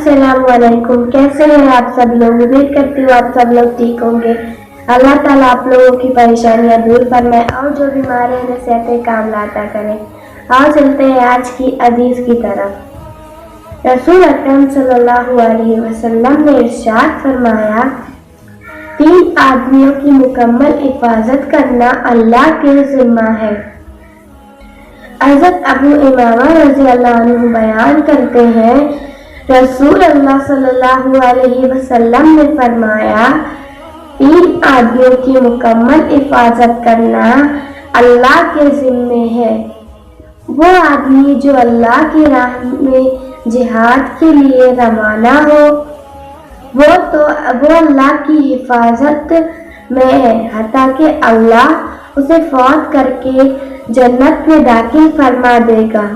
अस्सलाम वालेकुम। कैसे हैं आप सब लोग? उम्मीद करती हूँ आप सब लोग ठीक होंगे। अल्लाह ताला आप लोगों की परेशानियां दूर फरमाए और जो बीमार हैं उन्हें सेहत काम लाता करें। आओ चलते हैं आज की हदीस की तरफ। रसूल अकरम सल्लल्लाहु अलैहि वसल्लम ने इरशाद फरमाया, 3 आदमियों की मुकम्मल हिफाजत करना अल्लाह के जिम्मा है। हज़रत अबू उमामा रज़ी अल्लाह अन्हु बयान करते हैं, रसूल अल्लाह सल्लल्लाहु अलैहि वसल्लम ने फरमाया, 3 आदमियों की मुकम्मल हिफाजत करना अल्लाह के जिम्मे है। वो आदमी जो अल्लाह की राह में जिहाद के लिए रवाना हो, वो अल्लाह की हिफाजत में है, हत्ता कि अल्लाह उसे फौत करके जन्नत में दाखिल फरमा देगा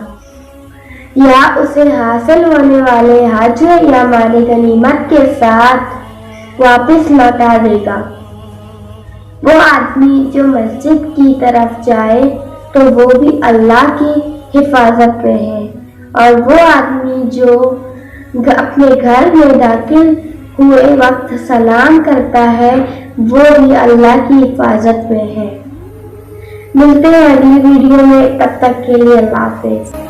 या उसे हासिल होने वाले हज या माल गनीमत के साथ वापस लौटा देगा। वो आदमी जो मस्जिद की तरफ जाए तो वो भी अल्लाह की हिफाजत में है, और वो आदमी जो अपने घर में दाखिल हुए वक्त सलाम करता है वो भी अल्लाह की हिफाजत में है। मिलते हैं अगली वीडियो में, तब तक के लिए अल्लाह हाफिज़।